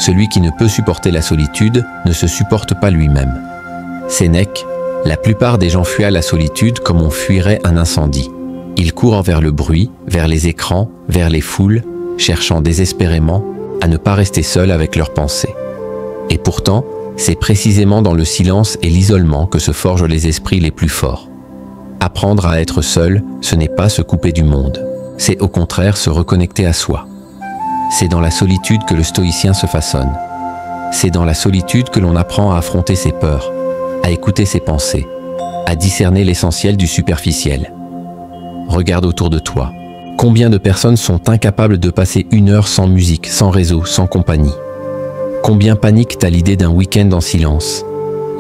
celui qui ne peut supporter la solitude ne se supporte pas lui-même. Sénèque, la plupart des gens fuient la solitude comme on fuirait un incendie. Ils courent vers le bruit, vers les écrans, vers les foules, cherchant désespérément à ne pas rester seuls avec leurs pensées. Et pourtant, c'est précisément dans le silence et l'isolement que se forgent les esprits les plus forts. Apprendre à être seul, ce n'est pas se couper du monde, c'est au contraire se reconnecter à soi. C'est dans la solitude que le stoïcien se façonne. C'est dans la solitude que l'on apprend à affronter ses peurs, à écouter ses pensées, à discerner l'essentiel du superficiel. Regarde autour de toi. Combien de personnes sont incapables de passer 1 heure sans musique, sans réseau, sans compagnie? Combien paniquent à l'idée d'un week-end en silence?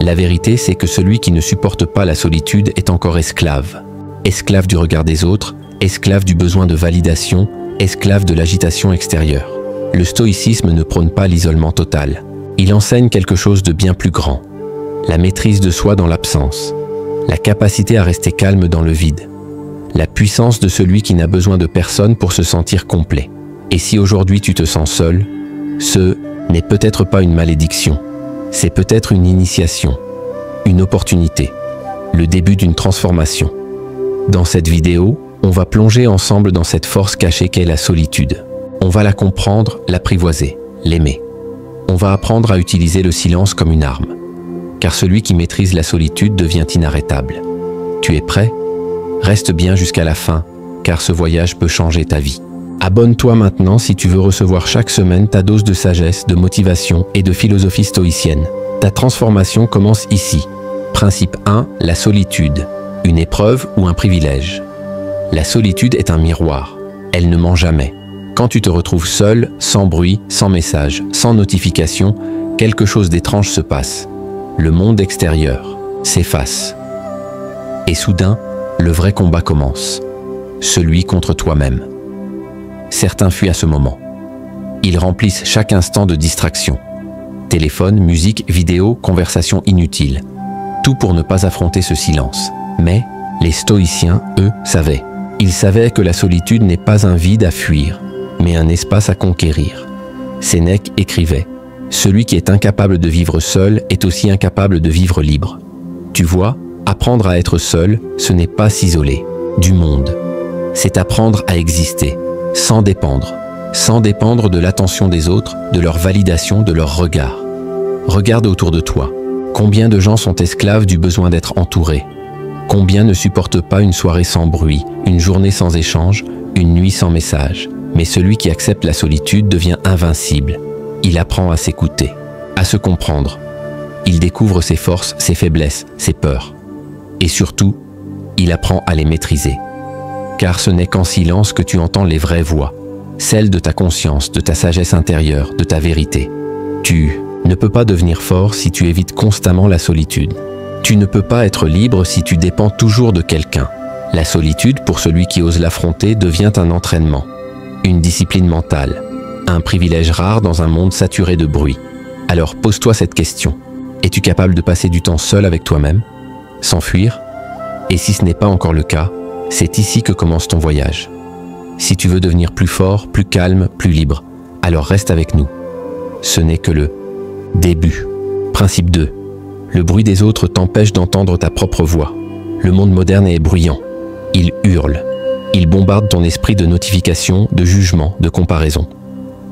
La vérité, c'est que celui qui ne supporte pas la solitude est encore esclave. Esclave du regard des autres, esclave du besoin de validation, esclave de l'agitation extérieure. Le stoïcisme ne prône pas l'isolement total. Il enseigne quelque chose de bien plus grand. La maîtrise de soi dans l'absence. La capacité à rester calme dans le vide. La puissance de celui qui n'a besoin de personne pour se sentir complet. Et si aujourd'hui tu te sens seul, ce n'est peut-être pas une malédiction. C'est peut-être une initiation, une opportunité, le début d'une transformation. Dans cette vidéo, on va plonger ensemble dans cette force cachée qu'est la solitude. On va la comprendre, l'apprivoiser, l'aimer. On va apprendre à utiliser le silence comme une arme. Car celui qui maîtrise la solitude devient inarrêtable. Tu es prêt? Reste bien jusqu'à la fin, car ce voyage peut changer ta vie. Abonne-toi maintenant si tu veux recevoir chaque semaine ta dose de sagesse, de motivation et de philosophie stoïcienne. Ta transformation commence ici. Principe 1, la solitude. Une épreuve ou un privilège? La solitude est un miroir. Elle ne ment jamais. Quand tu te retrouves seul, sans bruit, sans message, sans notification, quelque chose d'étrange se passe. Le monde extérieur s'efface. Et soudain, le vrai combat commence. Celui contre toi-même. Certains fuient à ce moment. Ils remplissent chaque instant de distraction. Téléphone, musique, vidéo, conversation inutile. Tout pour ne pas affronter ce silence. Mais les stoïciens, eux, savaient. Ils savaient que la solitude n'est pas un vide à fuir, mais un espace à conquérir. Sénèque écrivait « Celui qui est incapable de vivre seul est aussi incapable de vivre libre. » Tu vois, apprendre à être seul, ce n'est pas s'isoler du monde. C'est apprendre à exister. Sans dépendre de l'attention des autres, de leur validation, de leur regard. Regarde autour de toi. Combien de gens sont esclaves du besoin d'être entourés? Combien ne supportent pas une soirée sans bruit, une journée sans échange, une nuit sans message? Mais celui qui accepte la solitude devient invincible. Il apprend à s'écouter, à se comprendre. Il découvre ses forces, ses faiblesses, ses peurs. Et surtout, il apprend à les maîtriser. Car ce n'est qu'en silence que tu entends les vraies voix, celles de ta conscience, de ta sagesse intérieure, de ta vérité. Tu ne peux pas devenir fort si tu évites constamment la solitude. Tu ne peux pas être libre si tu dépends toujours de quelqu'un. La solitude, pour celui qui ose l'affronter, devient un entraînement, une discipline mentale, un privilège rare dans un monde saturé de bruit. Alors pose-toi cette question. Es-tu capable de passer du temps seul avec toi-même, sans fuir? Et si ce n'est pas encore le cas, c'est ici que commence ton voyage. Si tu veux devenir plus fort, plus calme, plus libre, alors reste avec nous. Ce n'est que le début. Principe 2. Le bruit des autres t'empêche d'entendre ta propre voix. Le monde moderne est bruyant. Il hurle. Il bombarde ton esprit de notifications, de jugements, de comparaisons.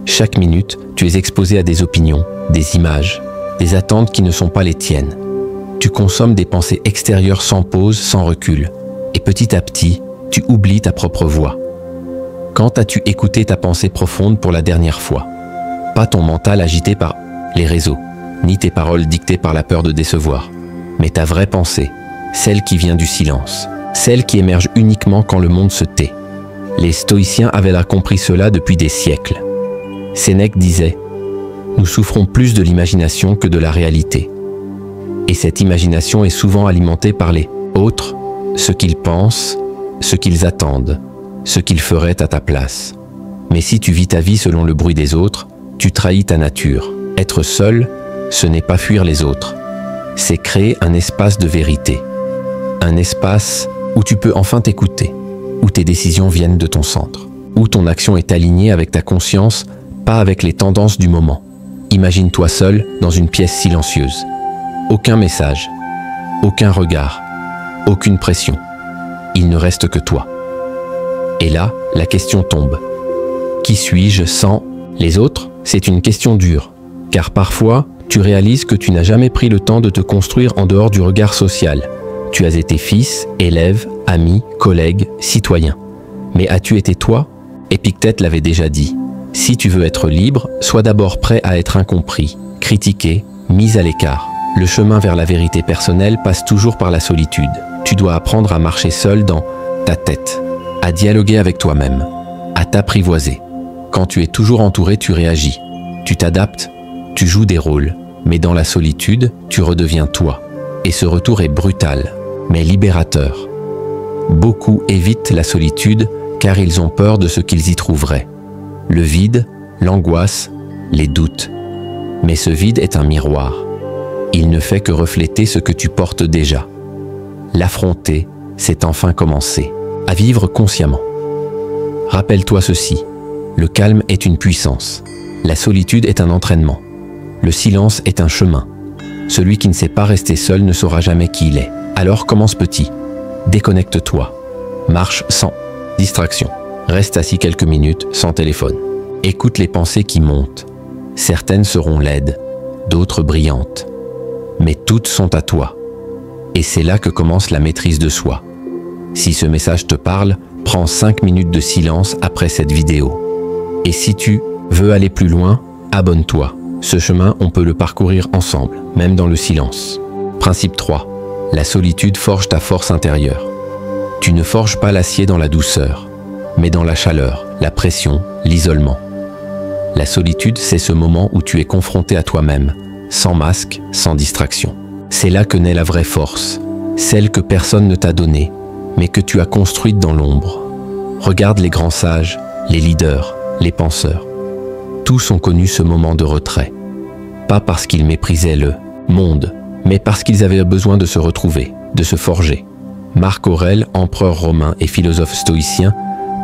Chaque minute, tu es exposé à des opinions, des images, des attentes qui ne sont pas les tiennes. Tu consommes des pensées extérieures sans pause, sans recul. Et petit à petit, tu oublies ta propre voix. Quand as-tu écouté ta pensée profonde pour la dernière fois? Pas ton mental agité par les réseaux, ni tes paroles dictées par la peur de décevoir, mais ta vraie pensée, celle qui vient du silence, celle qui émerge uniquement quand le monde se tait. Les stoïciens avaient là compris cela depuis des siècles. Sénèque disait « Nous souffrons plus de l'imagination que de la réalité. » Et cette imagination est souvent alimentée par les autres, ce qu'ils pensent, ce qu'ils attendent, ce qu'ils feraient à ta place. Mais si tu vis ta vie selon le bruit des autres, tu trahis ta nature. Être seul, ce n'est pas fuir les autres. C'est créer un espace de vérité. Un espace où tu peux enfin t'écouter, où tes décisions viennent de ton centre, où ton action est alignée avec ta conscience, pas avec les tendances du moment. Imagine-toi seul dans une pièce silencieuse. Aucun message, aucun regard, aucune pression. Il ne reste que toi. Et là, la question tombe. Qui suis-je sans les autres? C'est une question dure, car parfois, tu réalises que tu n'as jamais pris le temps de te construire en dehors du regard social. Tu as été fils, élève, ami, collègue, citoyen. Mais as-tu été toi? Épictète l'avait déjà dit. Si tu veux être libre, sois d'abord prêt à être incompris, critiqué, mis à l'écart. Le chemin vers la vérité personnelle passe toujours par la solitude. Tu dois apprendre à marcher seul dans ta tête, à dialoguer avec toi-même, à t'apprivoiser. Quand tu es toujours entouré, tu réagis, tu t'adaptes, tu joues des rôles. Mais dans la solitude, tu redeviens toi. Et ce retour est brutal, mais libérateur. Beaucoup évitent la solitude car ils ont peur de ce qu'ils y trouveraient. Le vide, l'angoisse, les doutes. Mais ce vide est un miroir. Il ne fait que refléter ce que tu portes déjà. L'affronter, c'est enfin commencer à vivre consciemment. Rappelle-toi ceci, le calme est une puissance. La solitude est un entraînement. Le silence est un chemin. Celui qui ne sait pas rester seul ne saura jamais qui il est. Alors commence petit. Déconnecte-toi. Marche sans distraction. Reste assis quelques minutes sans téléphone. Écoute les pensées qui montent. Certaines seront laides, d'autres brillantes. Mais toutes sont à toi. Et c'est là que commence la maîtrise de soi. Si ce message te parle, prends 5 minutes de silence après cette vidéo. Et si tu veux aller plus loin, abonne-toi. Ce chemin, on peut le parcourir ensemble, même dans le silence. Principe 3. La solitude forge ta force intérieure. Tu ne forges pas l'acier dans la douceur, mais dans la chaleur, la pression, l'isolement. La solitude, c'est ce moment où tu es confronté à toi-même, sans masque, sans distraction. C'est là que naît la vraie force, celle que personne ne t'a donnée, mais que tu as construite dans l'ombre. Regarde les grands sages, les leaders, les penseurs. Tous ont connu ce moment de retrait. Pas parce qu'ils méprisaient le monde, mais parce qu'ils avaient besoin de se retrouver, de se forger. Marc Aurèle, empereur romain et philosophe stoïcien,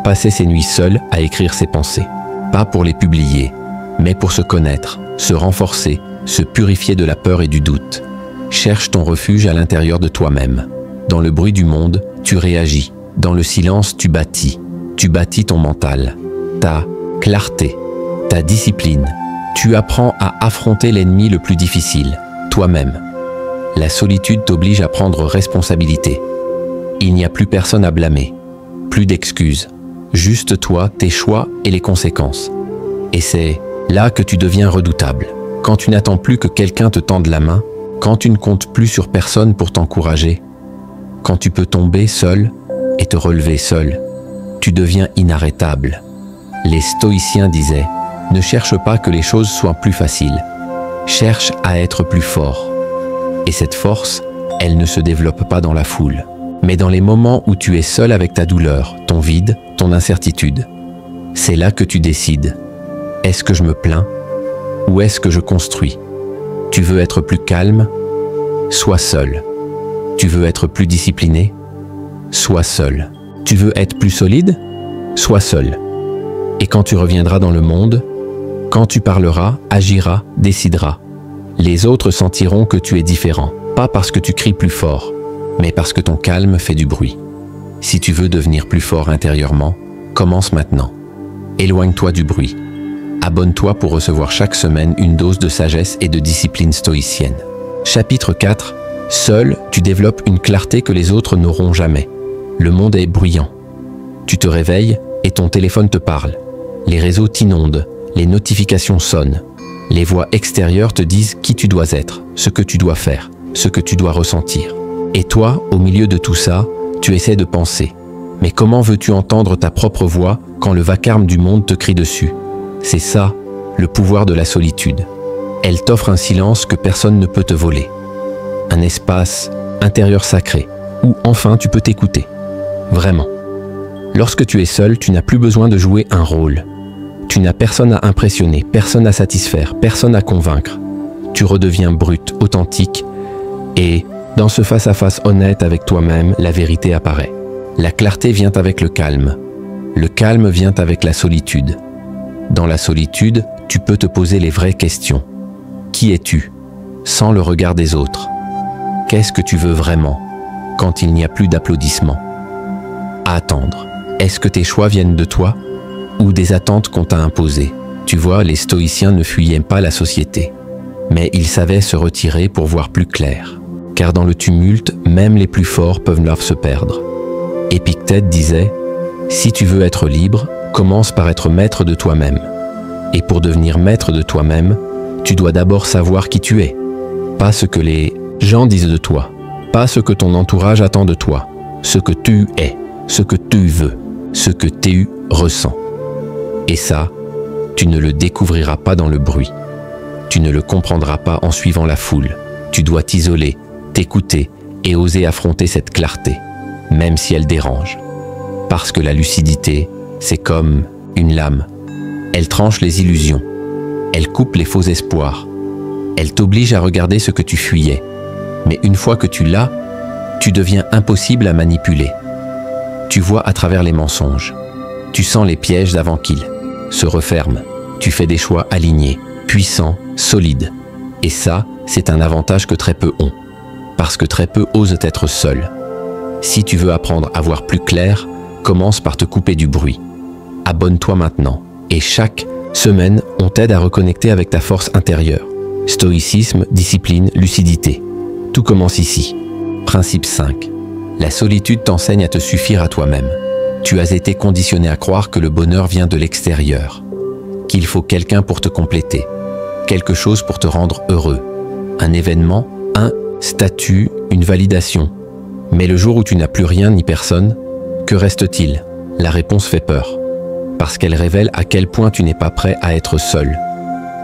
passait ses nuits seul à écrire ses pensées. Pas pour les publier, mais pour se connaître, se renforcer, se purifier de la peur et du doute. Cherche ton refuge à l'intérieur de toi-même. Dans le bruit du monde, tu réagis. Dans le silence, tu bâtis. Tu bâtis ton mental, ta clarté, ta discipline. Tu apprends à affronter l'ennemi le plus difficile, toi-même. La solitude t'oblige à prendre responsabilité. Il n'y a plus personne à blâmer, plus d'excuses. Juste toi, tes choix et les conséquences. Et c'est là que tu deviens redoutable. Quand tu n'attends plus que quelqu'un te tende la main, quand tu ne comptes plus sur personne pour t'encourager, quand tu peux tomber seul et te relever seul, tu deviens inarrêtable. Les stoïciens disaient, ne cherche pas que les choses soient plus faciles, cherche à être plus fort. Et cette force, elle ne se développe pas dans la foule, mais dans les moments où tu es seul avec ta douleur, ton vide, ton incertitude. C'est là que tu décides. Est-ce que je me plains ou est-ce que je construis? Tu veux être plus calme? Sois seul. Tu veux être plus discipliné? Sois seul. Tu veux être plus solide? Sois seul. Et quand tu reviendras dans le monde, quand tu parleras, agiras, décideras, les autres sentiront que tu es différent, pas parce que tu cries plus fort, mais parce que ton calme fait du bruit. Si tu veux devenir plus fort intérieurement, commence maintenant. Éloigne-toi du bruit. Abonne-toi pour recevoir chaque semaine une dose de sagesse et de discipline stoïcienne. Chapitre 4. Seul, tu développes une clarté que les autres n'auront jamais. Le monde est bruyant. Tu te réveilles et ton téléphone te parle. Les réseaux t'inondent, les notifications sonnent. Les voix extérieures te disent qui tu dois être, ce que tu dois faire, ce que tu dois ressentir. Et toi, au milieu de tout ça, tu essaies de penser. Mais comment veux-tu entendre ta propre voix quand le vacarme du monde te crie dessus? C'est ça, le pouvoir de la solitude. Elle t'offre un silence que personne ne peut te voler. Un espace intérieur sacré, où enfin tu peux t'écouter. Vraiment. Lorsque tu es seul, tu n'as plus besoin de jouer un rôle. Tu n'as personne à impressionner, personne à satisfaire, personne à convaincre. Tu redeviens brut, authentique, et dans ce face-à-face honnête avec toi-même, la vérité apparaît. La clarté vient avec le calme. Le calme vient avec la solitude. Dans la solitude, tu peux te poser les vraies questions. Qui es-tu, sans le regard des autres? Qu'est-ce que tu veux vraiment, quand il n'y a plus d'applaudissements? À attendre. Est-ce que tes choix viennent de toi, ou des attentes qu'on t'a imposées? Tu vois, les stoïciens ne fuyaient pas la société, mais ils savaient se retirer pour voir plus clair. Car dans le tumulte, même les plus forts peuvent se perdre. Épictète disait « Si tu veux être libre, commence par être maître de toi-même. Et pour devenir maître de toi-même, tu dois d'abord savoir qui tu es. Pas ce que les gens disent de toi, pas ce que ton entourage attend de toi, ce que tu es, ce que tu veux, ce que tu ressens. Et ça, tu ne le découvriras pas dans le bruit. Tu ne le comprendras pas en suivant la foule. Tu dois t'isoler, t'écouter et oser affronter cette clarté, même si elle dérange. Parce que la lucidité, c'est comme une lame. Elle tranche les illusions. Elle coupe les faux espoirs. Elle t'oblige à regarder ce que tu fuyais. Mais une fois que tu l'as, tu deviens impossible à manipuler. Tu vois à travers les mensonges. Tu sens les pièges avant qu'ils se referment. Tu fais des choix alignés, puissants, solides. Et ça, c'est un avantage que très peu ont. Parce que très peu osent être seuls. Si tu veux apprendre à voir plus clair, commence par te couper du bruit. Abonne-toi maintenant. Et chaque semaine, on t'aide à reconnecter avec ta force intérieure. Stoïcisme, discipline, lucidité. Tout commence ici. Principe 5. La solitude t'enseigne à te suffire à toi-même. Tu as été conditionné à croire que le bonheur vient de l'extérieur. Qu'il faut quelqu'un pour te compléter. Quelque chose pour te rendre heureux. Un événement, un statut, une validation. Mais le jour où tu n'as plus rien ni personne, que reste-t-il? La réponse fait peur. Parce qu'elle révèle à quel point tu n'es pas prêt à être seul.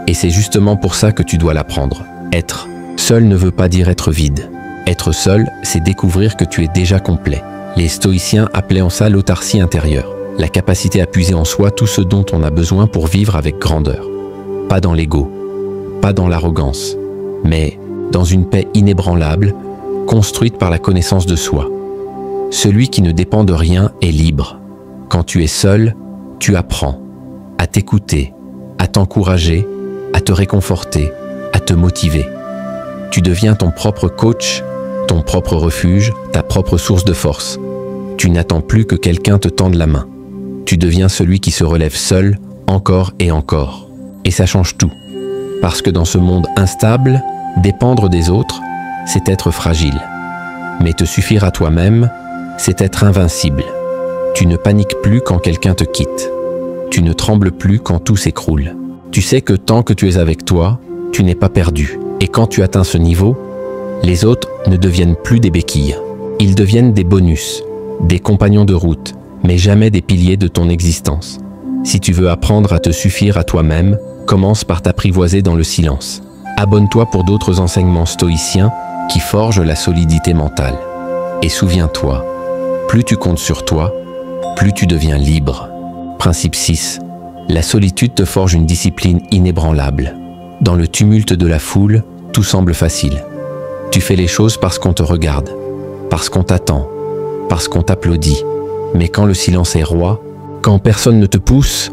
Et c'est justement pour ça que tu dois l'apprendre. Être seul ne veut pas dire être vide. Être seul, c'est découvrir que tu es déjà complet. Les stoïciens appelaient en ça l'autarcie intérieure, la capacité à puiser en soi tout ce dont on a besoin pour vivre avec grandeur. Pas dans l'ego, pas dans l'arrogance, mais dans une paix inébranlable, construite par la connaissance de soi. Celui qui ne dépend de rien est libre. Quand tu es seul, tu apprends à t'écouter, à t'encourager, à te réconforter, à te motiver. Tu deviens ton propre coach, ton propre refuge, ta propre source de force. Tu n'attends plus que quelqu'un te tende la main. Tu deviens celui qui se relève seul, encore et encore. Et ça change tout. Parce que dans ce monde instable, dépendre des autres, c'est être fragile. Mais te suffire à toi-même, c'est être invincible. Tu ne paniques plus quand quelqu'un te quitte. Tu ne trembles plus quand tout s'écroule. Tu sais que tant que tu es avec toi, tu n'es pas perdu. Et quand tu atteins ce niveau, les autres ne deviennent plus des béquilles. Ils deviennent des bonus, des compagnons de route, mais jamais des piliers de ton existence. Si tu veux apprendre à te suffire à toi-même, commence par t'apprivoiser dans le silence. Abonne-toi pour d'autres enseignements stoïciens qui forgent la solidité mentale. Et souviens-toi, plus tu comptes sur toi, plus tu deviens libre. Principe 6. La solitude te forge une discipline inébranlable. Dans le tumulte de la foule, tout semble facile. Tu fais les choses parce qu'on te regarde, parce qu'on t'attend, parce qu'on t'applaudit. Mais quand le silence est roi, quand personne ne te pousse,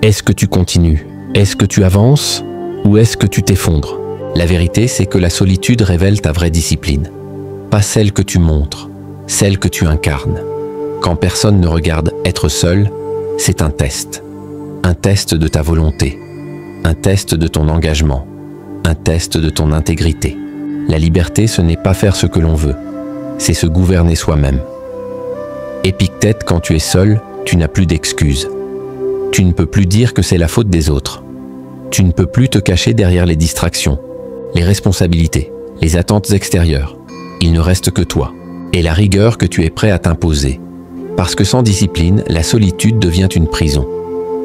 est-ce que tu continues? Est-ce que tu avances? Ou est-ce que tu t'effondres? La vérité, c'est que la solitude révèle ta vraie discipline. Pas celle que tu montres, celle que tu incarnes. Quand personne ne regarde être seul, c'est un test. Un test de ta volonté. Un test de ton engagement. Un test de ton intégrité. La liberté, ce n'est pas faire ce que l'on veut. C'est se gouverner soi-même. Épictète, quand tu es seul, tu n'as plus d'excuses. Tu ne peux plus dire que c'est la faute des autres. Tu ne peux plus te cacher derrière les distractions, les responsabilités, les attentes extérieures. Il ne reste que toi et la rigueur que tu es prêt à t'imposer. Parce que sans discipline, la solitude devient une prison.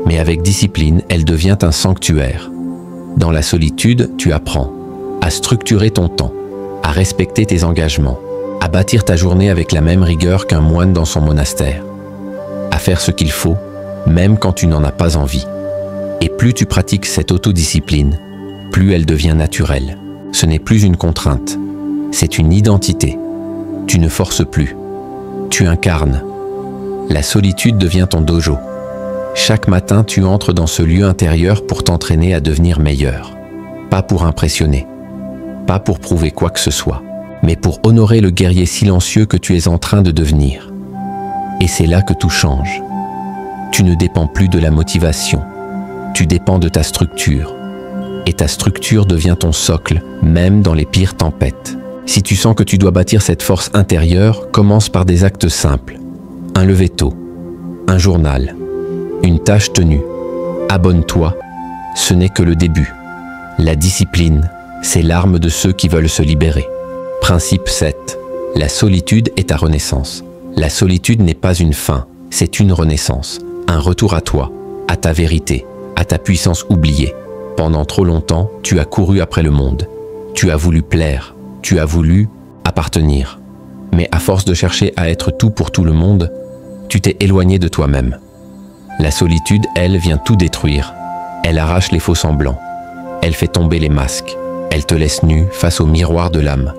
Mais avec discipline, elle devient un sanctuaire. Dans la solitude, tu apprends à structurer ton temps, à respecter tes engagements, à bâtir ta journée avec la même rigueur qu'un moine dans son monastère, à faire ce qu'il faut, même quand tu n'en as pas envie. Et plus tu pratiques cette autodiscipline, plus elle devient naturelle. Ce n'est plus une contrainte, c'est une identité. Tu ne forces plus, tu incarnes. La solitude devient ton dojo. Chaque matin, tu entres dans ce lieu intérieur pour t'entraîner à devenir meilleur. pas pour impressionner, pas pour prouver quoi que ce soit, mais pour honorer le guerrier silencieux que tu es en train de devenir. Et c'est là que tout change. Tu ne dépends plus de la motivation, tu dépends de ta structure. Et ta structure devient ton socle, même dans les pires tempêtes. Si tu sens que tu dois bâtir cette force intérieure, commence par des actes simples. Un lever tôt, un journal, une tâche tenue. Abonne-toi, ce n'est que le début. La discipline, c'est l'arme de ceux qui veulent se libérer. Principe 7. La solitude est ta renaissance. La solitude n'est pas une fin, c'est une renaissance. Un retour à toi, à ta vérité, à ta puissance oubliée. Pendant trop longtemps, tu as couru après le monde. Tu as voulu plaire, tu as voulu appartenir. Mais à force de chercher à être tout pour tout le monde, tu t'es éloigné de toi-même. La solitude, elle, vient tout détruire. Elle arrache les faux semblants. Elle fait tomber les masques. Elle te laisse nu face au miroir de l'âme.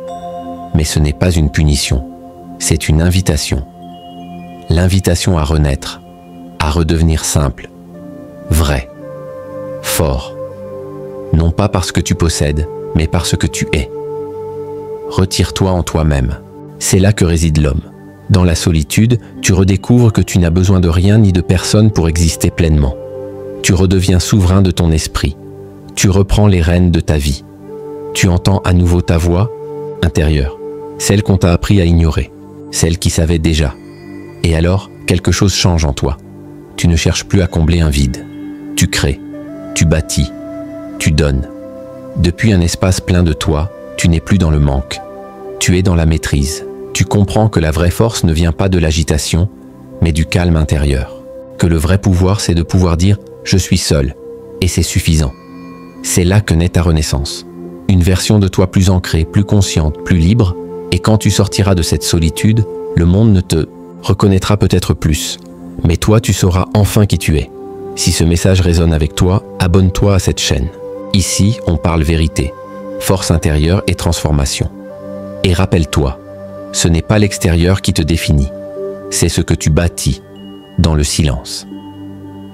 Mais ce n'est pas une punition, c'est une invitation. L'invitation à renaître, à redevenir simple, vrai, fort. Non pas parce que tu possèdes, mais parce que tu es. Retire-toi en toi-même. C'est là que réside l'homme. Dans la solitude, tu redécouvres que tu n'as besoin de rien ni de personne pour exister pleinement. Tu redeviens souverain de ton esprit. Tu reprends les rênes de ta vie. Tu entends à nouveau ta voix intérieure, celle qu'on t'a appris à ignorer, celle qui savait déjà. Et alors, quelque chose change en toi. Tu ne cherches plus à combler un vide. Tu crées, tu bâtis, tu donnes. Depuis un espace plein de toi, tu n'es plus dans le manque. Tu es dans la maîtrise. Tu comprends que la vraie force ne vient pas de l'agitation, mais du calme intérieur. Que le vrai pouvoir, c'est de pouvoir dire « je suis seul » et c'est suffisant. C'est là que naît ta renaissance. Une version de toi plus ancrée, plus consciente, plus libre, et quand tu sortiras de cette solitude, le monde ne te reconnaîtra peut-être plus. Mais toi, tu sauras enfin qui tu es. Si ce message résonne avec toi, abonne-toi à cette chaîne. Ici, on parle vérité, force intérieure et transformation. Et rappelle-toi, ce n'est pas l'extérieur qui te définit, c'est ce que tu bâtis dans le silence.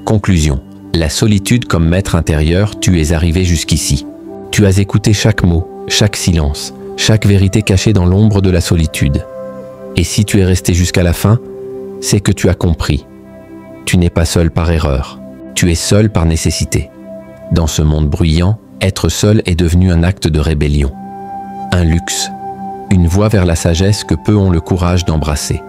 Conclusion. La solitude comme maître intérieur, tu es arrivé jusqu'ici. Tu as écouté chaque mot, chaque silence, chaque vérité cachée dans l'ombre de la solitude. Et si tu es resté jusqu'à la fin, c'est que tu as compris. Tu n'es pas seul par erreur, tu es seul par nécessité. Dans ce monde bruyant, être seul est devenu un acte de rébellion. Un luxe, une voie vers la sagesse que peu ont le courage d'embrasser.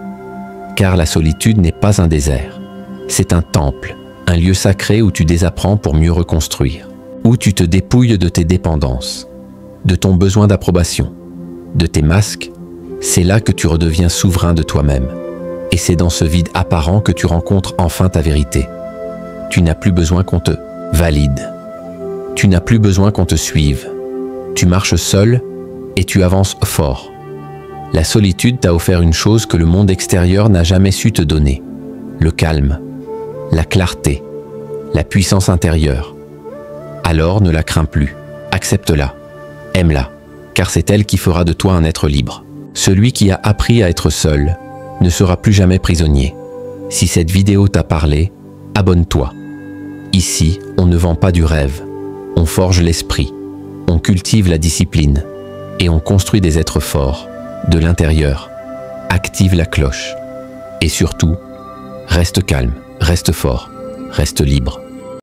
Car la solitude n'est pas un désert, c'est un temple, un lieu sacré où tu désapprends pour mieux reconstruire, où tu te dépouilles de tes dépendances, de ton besoin d'approbation, de tes masques. C'est là que tu redeviens souverain de toi-même. Et c'est dans ce vide apparent que tu rencontres enfin ta vérité. Tu n'as plus besoin qu'on te valide. Tu n'as plus besoin qu'on te suive. Tu marches seul et tu avances fort. La solitude t'a offert une chose que le monde extérieur n'a jamais su te donner. Le calme, la clarté, la puissance intérieure. Alors ne la crains plus. Accepte-la. Aime-la, car c'est elle qui fera de toi un être libre. Celui qui a appris à être seul ne sera plus jamais prisonnier. Si cette vidéo t'a parlé, abonne-toi. Ici, on ne vend pas du rêve. On forge l'esprit, on cultive la discipline et on construit des êtres forts, de l'intérieur. Active la cloche. Et surtout, reste calme, reste fort, reste libre.